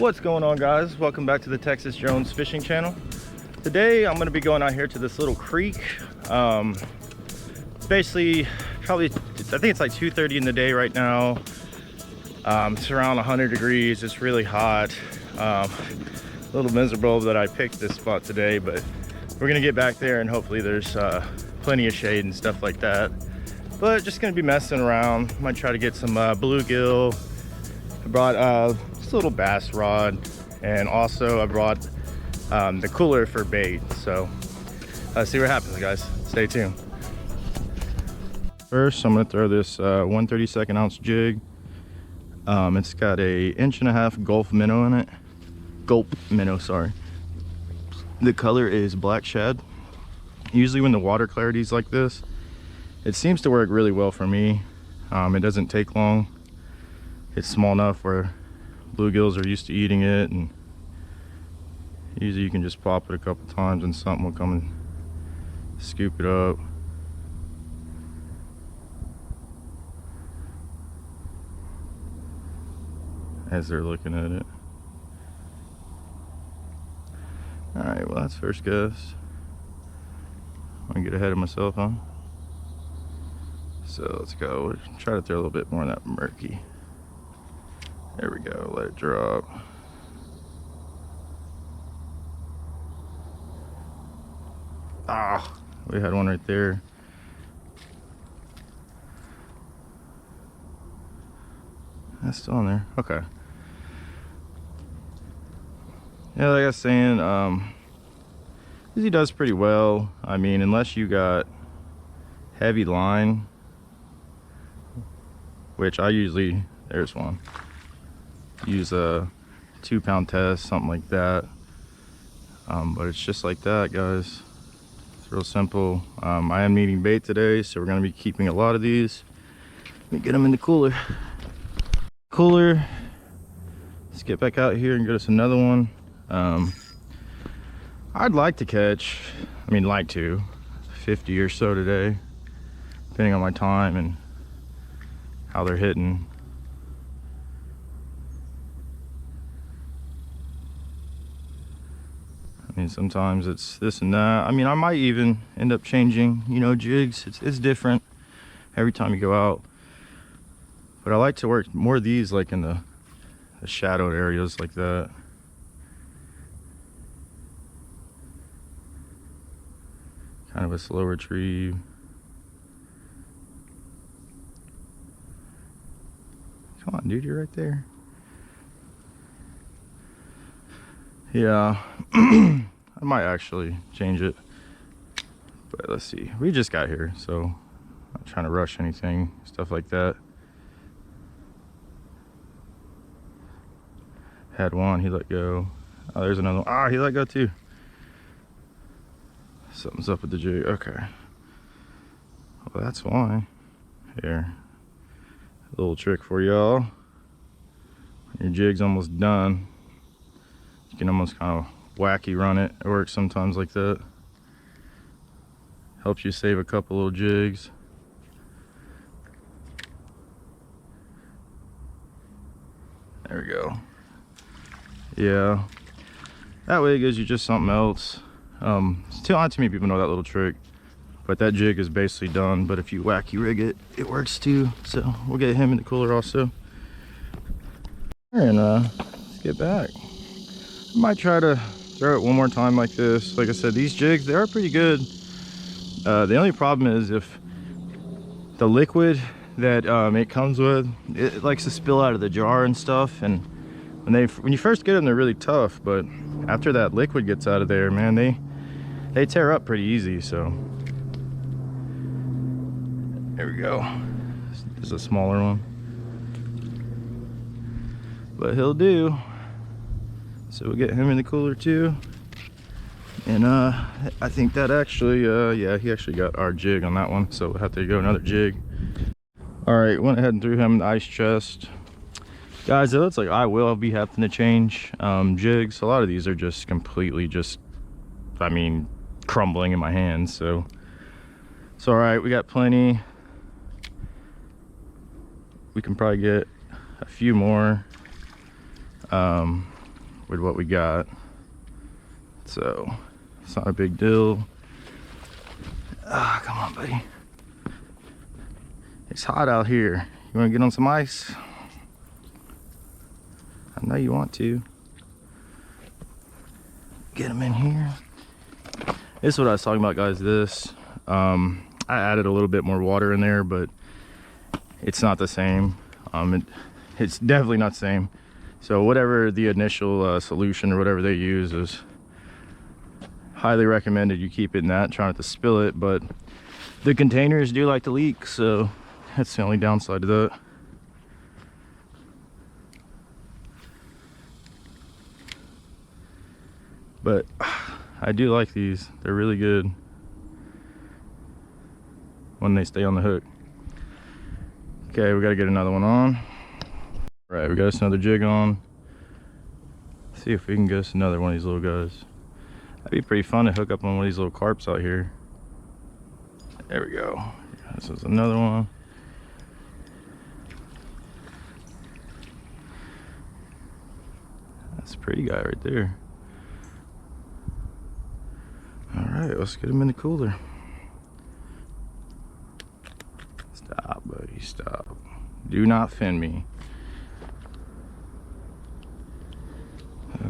What's going on, guys? Welcome back to the Texas Jones fishing channel. Today I'm going to be going out here to this little creek. Basically probably, I think it's like 2:30 in the day right now. It's around 100 degrees. It's really hot. A little miserable that I picked this spot today, but we're gonna get back there and hopefully there's plenty of shade and stuff like that. But just gonna be messing around. Might try to get some bluegill. I brought just a little bass rod, and also I brought the cooler for bait. So see what happens, guys. Stay tuned. First, I'm gonna throw this 1/32 ounce jig. It's got a 1.5" Gulf minnow in it. Gulp minnow, sorry. The color is black shad. Usually when the water clarity is like this, it seems to work really well for me. It doesn't take long. It's small enough where bluegills are used to eating it, and usually you can just pop it a couple times and something will come and scoop it up. As they're looking at it. All right, well, that's first guess. I'm gonna get ahead of myself, huh? So let's go. We'll try to throw a little bit more of that murky. There we go. Let it drop. Ah, we had one right there. That's still on there. Okay. Yeah, like I was saying, he does pretty well. I mean, unless you got heavy line, which I usually, there's one, use a 2-pound test, something like that. But it's just like that, guys. It's real simple. I am needing bait today, so we're gonna be keeping a lot of these. Let me get them in the cooler. Let's get back out here and get us another one. I'd like to catch, 50 or so today, depending on my time and how they're hitting. I mean, sometimes it's this and that. I mean, I might even end up changing, jigs. It's different every time you go out. But I like to work more of these like in the shadowed areas like that. Kind of a slow retrieve. Come on, dude, you're right there. Yeah, I might actually change it. But let's see. We just got here, so I'm not trying to rush anything, stuff like that. Had one, he let go. Oh, there's another one. Ah, he let go too. Something's up with the jig. Okay. Well, that's why. Here. A little trick for y'all. Your jig's almost done. You can almost kind of wacky run it. It works sometimes like that. Helps you save a couple little jigs. There we go. Yeah, that way it gives you just something else. Still not too many people know that little trick, but that jig is basically done. But if you wacky rig it, it works too. So we'll get him in the cooler also. And let's get back. I might try to throw it one more time like this. Like I said, these jigs, they are pretty good. The only problem is if the liquid that it comes with, it likes to spill out of the jar and stuff. And when you first get them, they're really tough, but after that liquid gets out of there, man, they tear up pretty easy. So there we go. This is a smaller one, but he'll do. So we'll get him in the cooler too. And I think that actually, yeah, he actually got our jig on that one, so we'll have to go another jig. All right, went ahead and threw him in the ice chest. Guys, it looks like I will be having to change jigs. A lot of these are just completely crumbling in my hands. So it's all right. We got plenty. We can probably get a few more. with what we got. So it's not a big deal. Ah, come on, buddy. It's hot out here. You want to get on some ice? I know you want to. Get them in here. This is what I was talking about, guys. This I added a little bit more water in there, but it's not the same. It's definitely not the same. So whatever the initial solution or whatever they use is highly recommended you keep it in that. Try not to spill it, but the containers do like to leak, so that's the only downside to that. But I do like these. They're really good when they stay on the hook. Okay, we gotta get another one on. All right, we got us another jig on. See if we can get us another one of these little guys. That'd be pretty fun to hook up on one of these little carps out here. There we go. This is another one. That's a pretty guy right there. All right, let's get him in the cooler. Stop, buddy, stop. Do not fin me.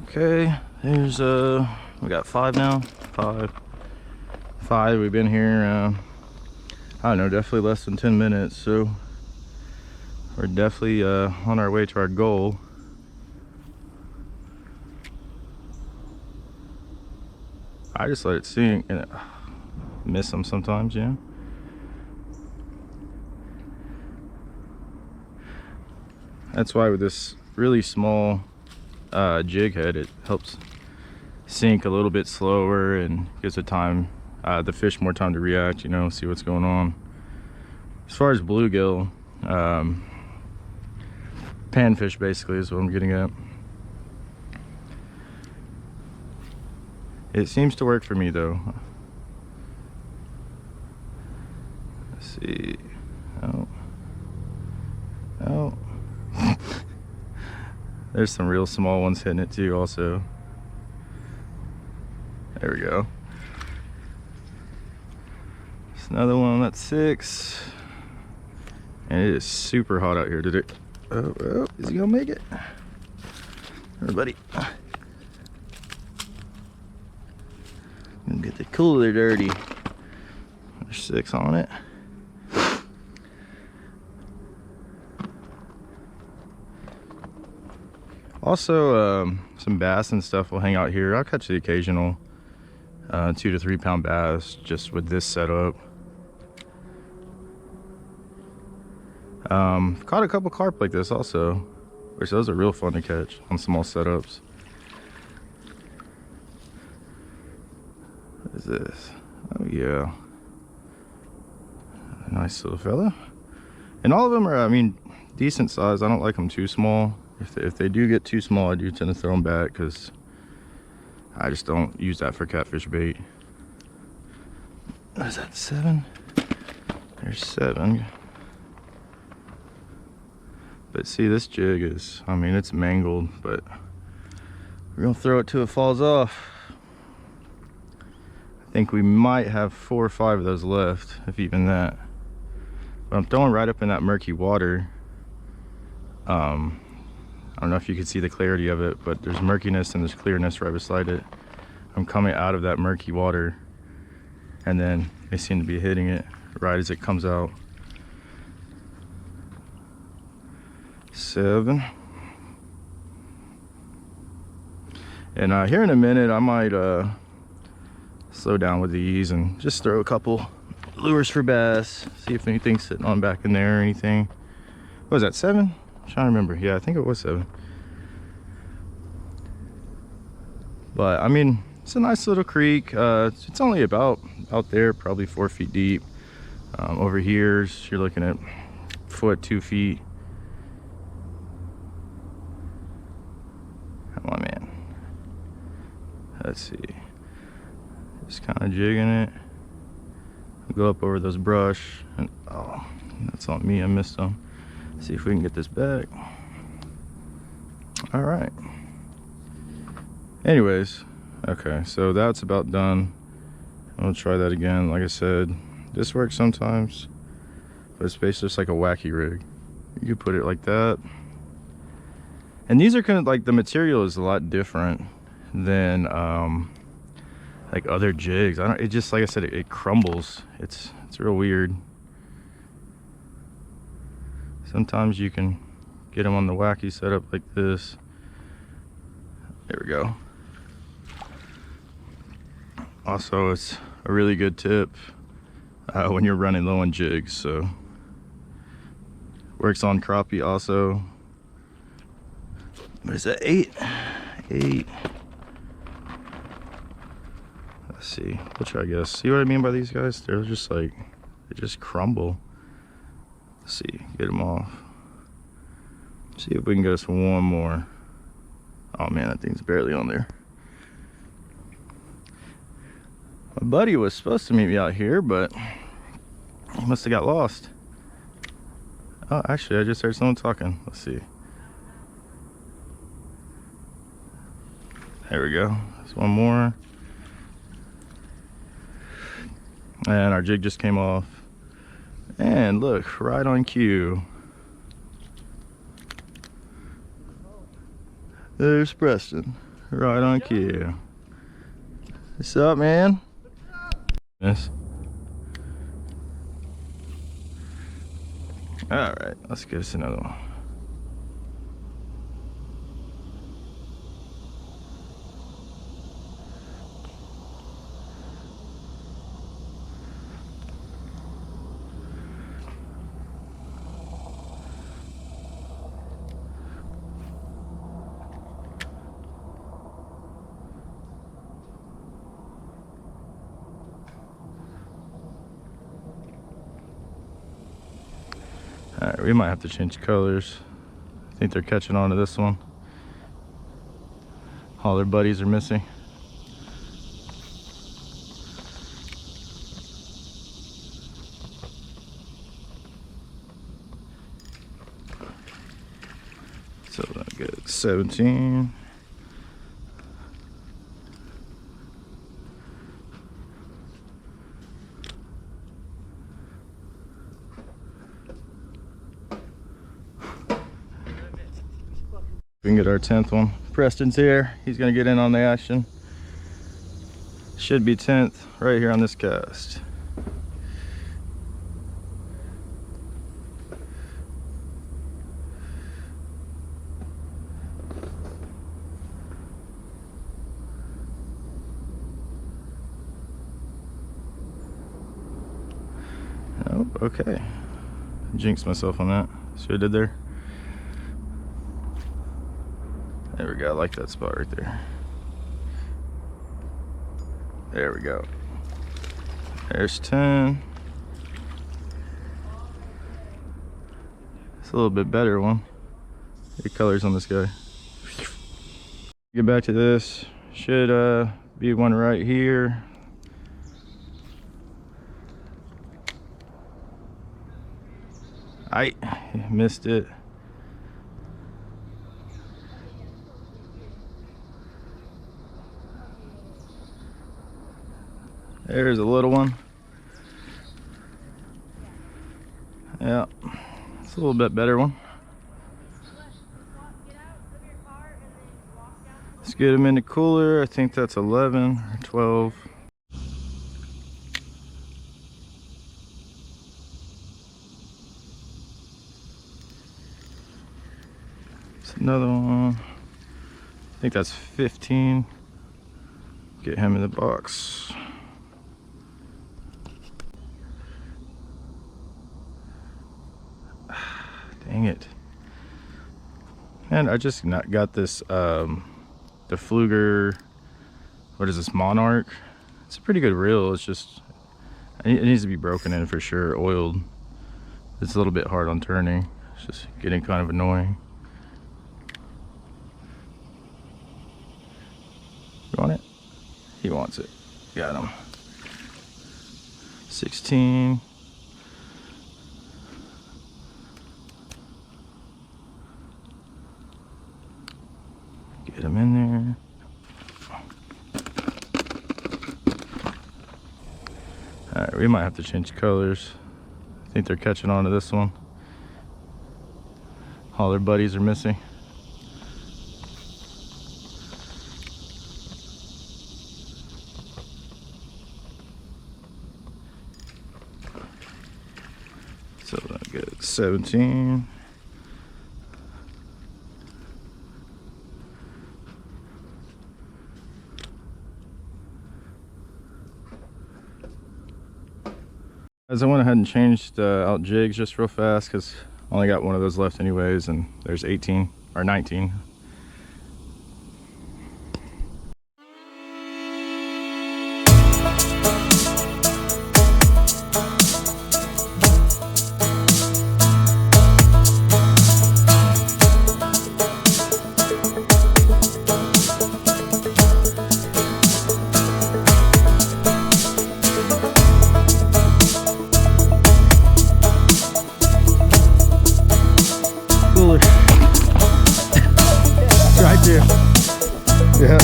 Okay, there's we got 5 now. Five. We've been here I don't know, definitely less than 10 minutes, so we're definitely on our way to our goal. I just let it sink and miss them sometimes, yeah. That's why with this really small jig head, it helps sink a little bit slower and gives the the fish more time to react, you know, see what's going on. As far as bluegill, panfish basically is what I'm getting at. It seems to work for me though. Let's see. Oh. There's some real small ones hitting it too also. There we go. There's another one, that's 6. And it is super hot out here today. Oh, is he gonna make it? Here, buddy. Gonna get the cooler dirty. There's 6 on it. Also, some bass and stuff will hang out here. I'll catch the occasional 2 to 3 pound bass just with this setup. Caught a couple carp like this also, which those are real fun to catch on small setups. What is this? Oh yeah, a nice little fella. And all of them are, I mean, decent size. I don't like them too small. If they do get too small, I do tend to throw them back because I just don't use that for catfish bait. What is that, 7? There's 7. But see, this jig is, I mean, it's mangled, but we're gonna throw it till it falls off. I think we might have 4 or 5 of those left, if even that. But I'm throwing right up in that murky water. I don't know if you can see the clarity of it, but there's murkiness and there's clearness right beside it. I'm coming out of that murky water, and then they seem to be hitting it right as it comes out. 7. And here in a minute, I might slow down with these and just throw a couple lures for bass, see if anything's sitting on back in there or anything. What was that, 7? I'm trying to remember. Yeah, I think it was 7. But I mean, it's a nice little creek. It's only about out there, probably 4 feet deep. Over here, you're looking at 1 foot, 2 feet. Come on, man. Let's see. Just kind of jigging it. Go up over those brush, and oh, that's on me. I missed them. See if we can get this back. All right. Anyways, okay, so that's about done. I'll try that again. Like I said, this works sometimes, but it's basically just like a wacky rig. You could put it like that. And these are kind of like, the material is a lot different than like other jigs. It just, like I said, it crumbles. It's real weird. Sometimes you can get them on the wacky setup like this. There we go. Also, it's a really good tip when you're running low on jigs. So works on crappie also. What is that? 8. Let's see. We'll try, I guess. See what I mean by these guys? They're just like, they just crumble. Let's see. Get them off. See if we can get us one more. Oh man, that thing's barely on there. My buddy was supposed to meet me out here, but he must have got lost. Oh, actually, I just heard someone talking. Let's see. There we go. There's one more. And our jig just came off. And look, right on cue. There's Preston, right on cue. What's up, man? Yes. All right, let's get us another one. All right, we might have to change colors. I think they're catching on to this one. All their buddies are missing. So I get 17. We can get our 10th one. Preston's here. He's gonna get in on the action. Should be 10th right here on this cast. Oh, okay. Jinxed myself on that. See what I did there? There we go. I like that spot right there. There we go. There's 10. It's a little bit better one. The colors on this guy. Get back to this. Should be one right here. I missed it. There's a little one. Yeah, it's a little bit better one. Let's get him in the cooler. I think that's 11 or 12. It's another one. I think that's 15. Get him in the box. Dang it. And I just got this, the Fluger, what is this, Monarch? It's a pretty good reel. It's just, it needs to be broken in for sure, oiled. It's a little bit hard on turning. It's just getting kind of annoying. You want it? He wants it. Got him. 16. Get him in there. Alright, we might have to change colors. I think they're catching on to this one. All their buddies are missing. So I get 17. As I went ahead and changed out jigs just real fast because I only got one of those left anyways, and there's 18 or 19. Right there. Yeah.